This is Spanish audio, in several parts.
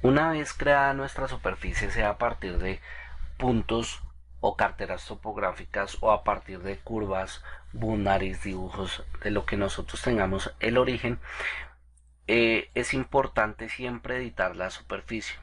Una vez creada nuestra superficie, sea a partir de puntos o carteras topográficas o a partir de curvas, boundaries, dibujos, de lo que nosotros tengamos el origen, es importante siempre editar la superficie.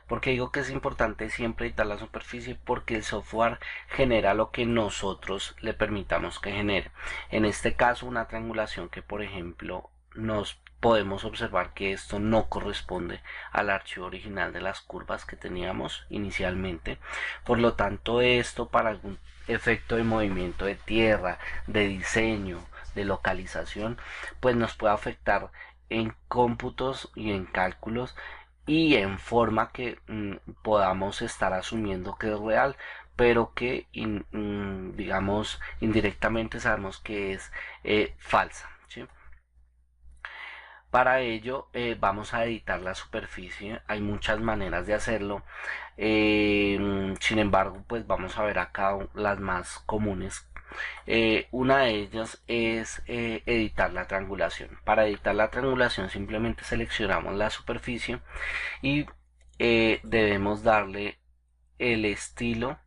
Porque digo que es importante siempre editar la superficie? Porque el software genera lo que nosotros le permitamos que genere. En este caso, una triangulación que, por ejemplo, nos podemos observar que esto no corresponde al archivo original de las curvas que teníamos inicialmente. Por lo tanto, esto para algún efecto de movimiento de tierra, de diseño, de localización, pues nos puede afectar en cómputos y en cálculos y en forma que podamos estar asumiendo que es real, pero que digamos indirectamente sabemos que es falsa, ¿sí? Para ello vamos a editar la superficie. Hay muchas maneras de hacerlo. Sin embargo, pues vamos a ver acá las más comunes. Una de ellas es editar la triangulación. Para editar la triangulación simplemente seleccionamos la superficie y debemos darle el estilo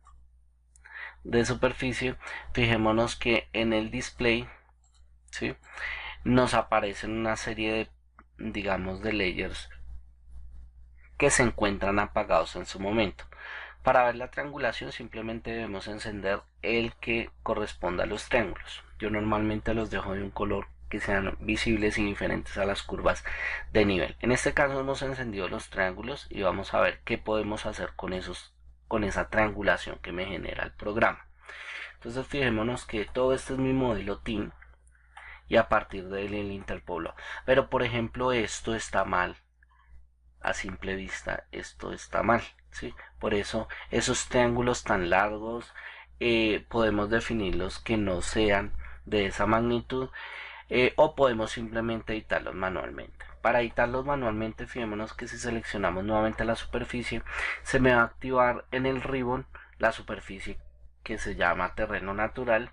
de superficie. Fijémonos que en el display, ¿sí?, nos aparecen una serie de, digamos, de layers que se encuentran apagados en su momento. Para ver la triangulación simplemente debemos encender el que corresponda a los triángulos. Yo normalmente los dejo de un color que sean visibles y diferentes a las curvas de nivel. En este caso hemos encendido los triángulos y vamos a ver qué podemos hacer con esa triangulación que me genera el programa. Entonces fijémonos que todo este es mi modelo TIM y a partir de él el interpolo. Pero por ejemplo esto está mal. A simple vista esto está mal, ¿sí? Por eso esos triángulos tan largos podemos definirlos que no sean de esa magnitud, o podemos simplemente editarlos manualmente. Para editarlos manualmente, fijémonos que si seleccionamos nuevamente la superficie, se me va a activar en el ribbon la superficie que se llama terreno natural,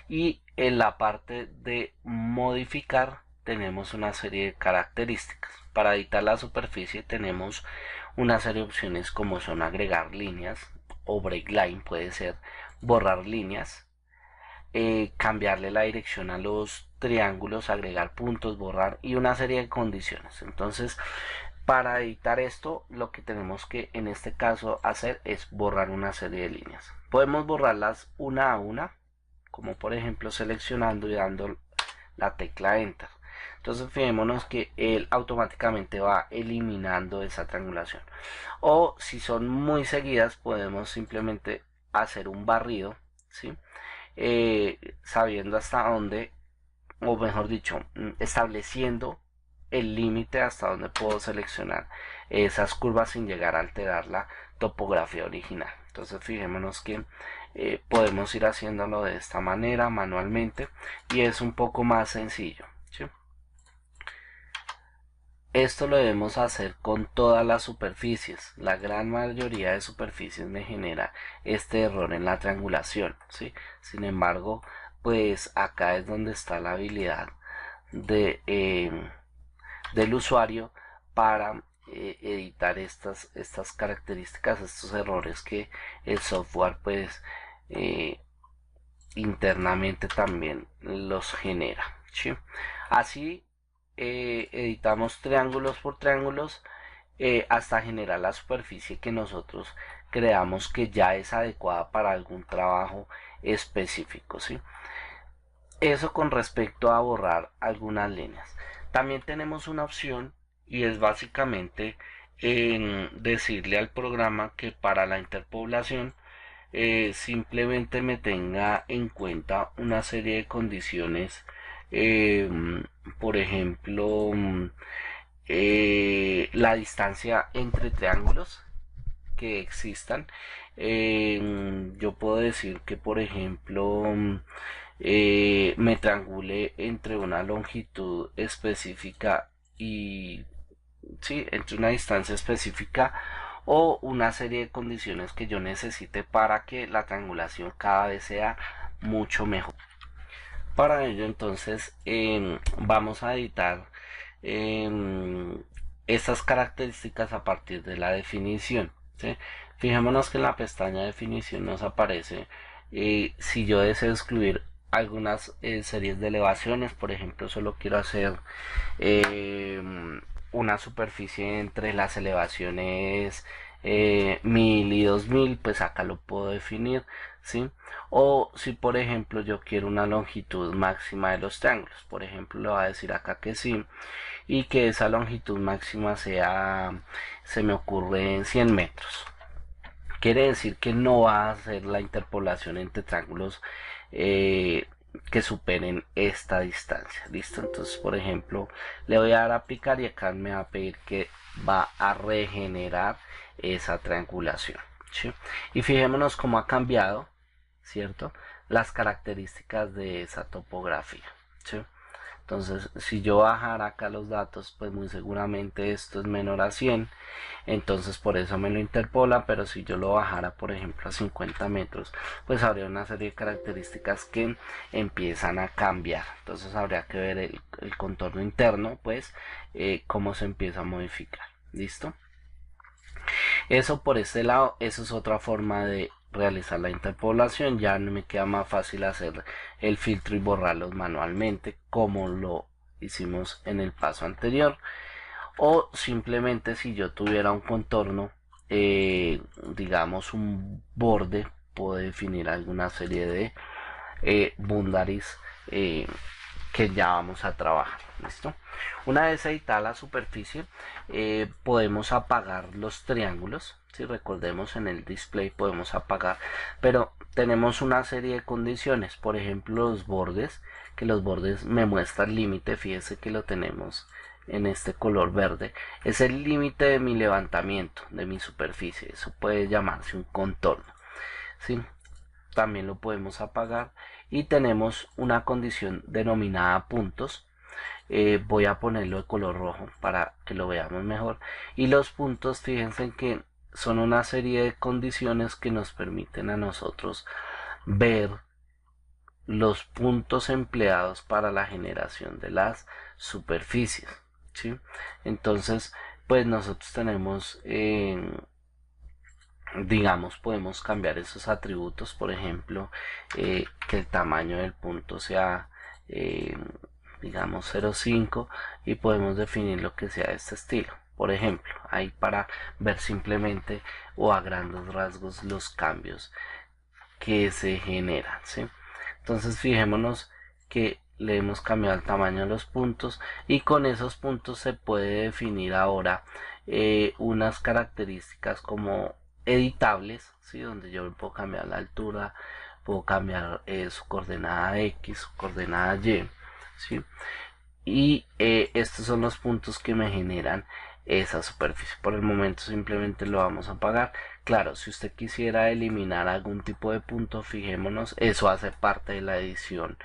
y en la parte de modificar tenemos una serie de características. Para editar la superficie tenemos una serie de opciones como son agregar líneas o break line, puede ser borrar líneas, cambiarle la dirección a los triángulos, agregar puntos, borrar y una serie de condiciones. Entonces, para editar esto, lo que tenemos que en este caso hacer es borrar una serie de líneas. Podemos borrarlas una a una, como por ejemplo seleccionando y dando la tecla Enter. Entonces fijémonos que él automáticamente va eliminando esa triangulación. O si son muy seguidas, podemos simplemente hacer un barrido, ¿sí? Sabiendo hasta dónde, o mejor dicho, estableciendo el límite hasta donde puedo seleccionar esas curvas sin llegar a alterar la topografía original. Entonces fijémonos que podemos ir haciéndolo de esta manera manualmente y es un poco más sencillo, ¿sí? Esto lo debemos hacer con todas las superficies. La gran mayoría de superficies me genera este error en la triangulación, ¿sí? Sin embargo, pues acá es donde está la habilidad de, del usuario para editar estas características, estos errores que el software pues eh, internamente también los genera, ¿sí? Así editamos triángulos por triángulos hasta generar la superficie que nosotros creamos que ya es adecuada para algún trabajo específico, ¿sí? Eso con respecto a borrar algunas líneas. También tenemos una opción y es básicamente decirle al programa que para la interpoblación simplemente me tenga en cuenta una serie de condiciones, eh, por ejemplo, la distancia entre triángulos que existan. Yo puedo decir que, por ejemplo, me triangule entre una longitud específica y, sí, entre una distancia específica o una serie de condiciones que yo necesite para que la triangulación cada vez sea mucho mejor. Para ello entonces vamos a editar eh, estas características a partir de la definición, ¿sí? Fijémonos que en la pestaña de definición nos aparece si yo deseo excluir algunas series de elevaciones. Por ejemplo, solo quiero hacer eh, una superficie entre las elevaciones 1000 y 2000, pues acá lo puedo definir, ¿sí? O si por ejemplo yo quiero una longitud máxima de los triángulos, por ejemplo le voy a decir acá que sí, y que esa longitud máxima sea, se me ocurre, 100 metros. Quiere decir que no va a hacer la interpolación entre triángulos eh, que superen esta distancia. ¿Listo? Entonces, por ejemplo, le voy a dar a aplicar y acá me va a pedir que va a regenerar esa triangulación. ¿Sí? Y fijémonos cómo ha cambiado, ¿cierto? Las características de esa topografía. ¿Sí? Entonces, si yo bajara acá los datos, pues muy seguramente esto es menor a 100. Entonces, por eso me lo interpola. Pero si yo lo bajara, por ejemplo, a 50 metros, pues habría una serie de características que empiezan a cambiar. Entonces, habría que ver el contorno interno, pues, cómo se empieza a modificar. ¿Listo? Eso por este lado, eso es otra forma de realizar la interpolación. Ya no me queda más fácil hacer el filtro y borrarlos manualmente como lo hicimos en el paso anterior. O simplemente si yo tuviera un contorno, digamos un borde, puedo definir alguna serie de boundaries que ya vamos a trabajar. ¿Listo? Una vez editada la superficie, podemos apagar los triángulos. Si recordemos, en el display podemos apagar, pero tenemos una serie de condiciones. Por ejemplo, los bordes, que los bordes me muestra el límite. Fíjese que lo tenemos en este color verde. Es el límite de mi levantamiento, de mi superficie. Eso puede llamarse un contorno, ¿sí? También lo podemos apagar. Y tenemos una condición denominada puntos. Voy a ponerlo de color rojo para que lo veamos mejor. Y los puntos, fíjense que son una serie de condiciones que nos permiten a nosotros ver los puntos empleados para la generación de las superficies, ¿sí? Entonces, pues nosotros tenemos, digamos, podemos cambiar esos atributos. Por ejemplo, que el tamaño del punto sea, digamos, 0,5, y podemos definir lo que sea de este estilo. Por ejemplo, ahí para ver simplemente o a grandes rasgos los cambios que se generan, ¿sí? Entonces fijémonos que le hemos cambiado el tamaño de los puntos, y con esos puntos se puede definir ahora unas características como editables, ¿sí? Donde yo puedo cambiar la altura, puedo cambiar su coordenada X, su coordenada Y, ¿sí? Y estos son los puntos que me generan esa superficie. Por el momento simplemente lo vamos a apagar. Claro, si usted quisiera eliminar algún tipo de punto, fijémonos, eso hace parte de la edición.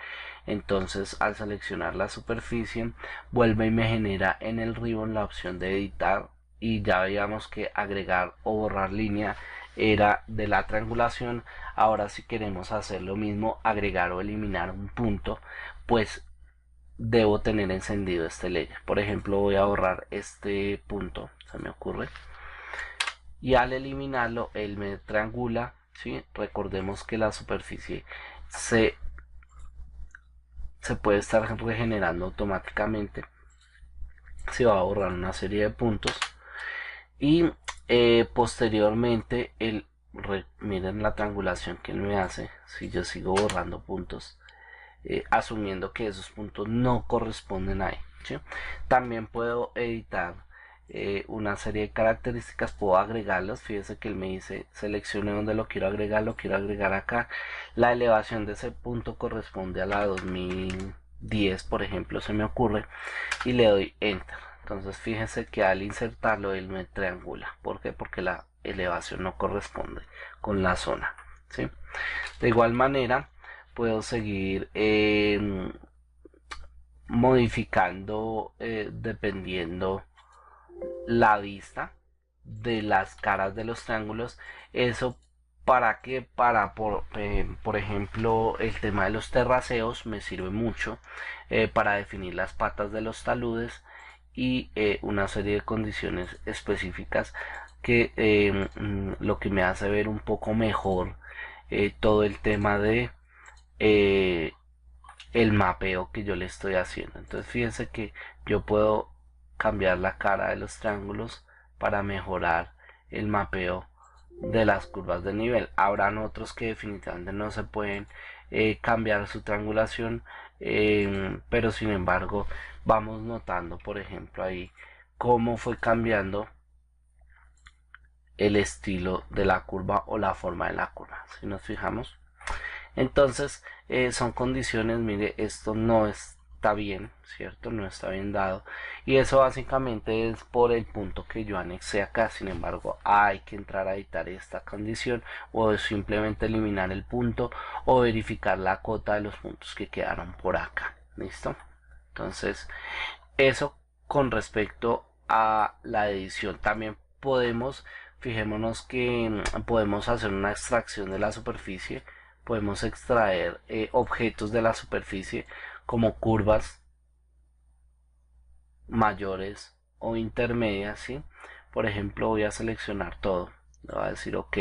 Entonces, al seleccionar la superficie, vuelve y me genera en el ribbon la opción de editar, y ya veíamos que agregar o borrar línea era de la triangulación. Ahora, si queremos hacer lo mismo, agregar o eliminar un punto, pues debo tener encendido este layer. Por ejemplo, voy a borrar este punto, se me ocurre, y al eliminarlo él me triangula, ¿sí? Recordemos que la superficie se puede estar regenerando automáticamente. Se va a borrar una serie de puntos, y posteriormente miren la triangulación que él me hace. Si yo sigo borrando puntos, asumiendo que esos puntos no corresponden ahí, ¿sí? También puedo editar una serie de características, puedo agregarlos. Fíjese que él me dice seleccione donde lo quiero agregar acá. La elevación de ese punto corresponde a la 2010, por ejemplo, se me ocurre, y le doy enter. Entonces fíjese que al insertarlo él me triangula. ¿Por qué? Porque la elevación no corresponde con la zona, ¿sí? De igual manera puedo seguir modificando, dependiendo la vista de las caras de los triángulos. Eso para que por ejemplo, el tema de los terraceos me sirve mucho para definir las patas de los taludes, y una serie de condiciones específicas que lo que me hace ver un poco mejor todo el tema de eh, el mapeo que yo le estoy haciendo. Entonces fíjense que yo puedo cambiar la cara de los triángulos para mejorar el mapeo de las curvas de nivel. Habrán otros que definitivamente no se pueden cambiar su triangulación, pero sin embargo vamos notando, por ejemplo, ahí cómo fue cambiando el estilo de la curva o la forma de la curva. Si nos fijamos, entonces son condiciones, mire, esto no está bien, ¿cierto? No está bien dado. Y eso básicamente es por el punto que yo anexé acá. Sin embargo, hay que entrar a editar esta condición o simplemente eliminar el punto o verificar la cota de los puntos que quedaron por acá. ¿Listo? Entonces, eso con respecto a la edición. También podemos, fijémonos que podemos hacer una extracción de la superficie, podemos extraer objetos de la superficie como curvas mayores o intermedias, ¿sí? Por ejemplo, voy a seleccionar todo, le voy a decir OK.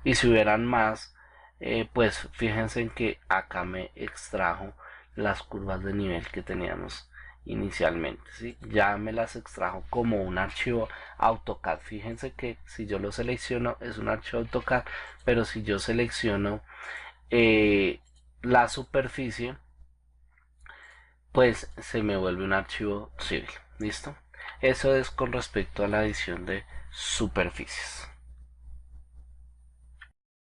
Y si hubieran más, pues fíjense en que acá me extrajo las curvas de nivel que teníamos inicialmente, ¿sí? Ya me las extrajo como un archivo AutoCAD. Fíjense que si yo lo selecciono es un archivo AutoCAD, pero si yo selecciono la superficie, pues se me vuelve un archivo civil. ¿Listo? Eso es con respecto a la edición de superficies.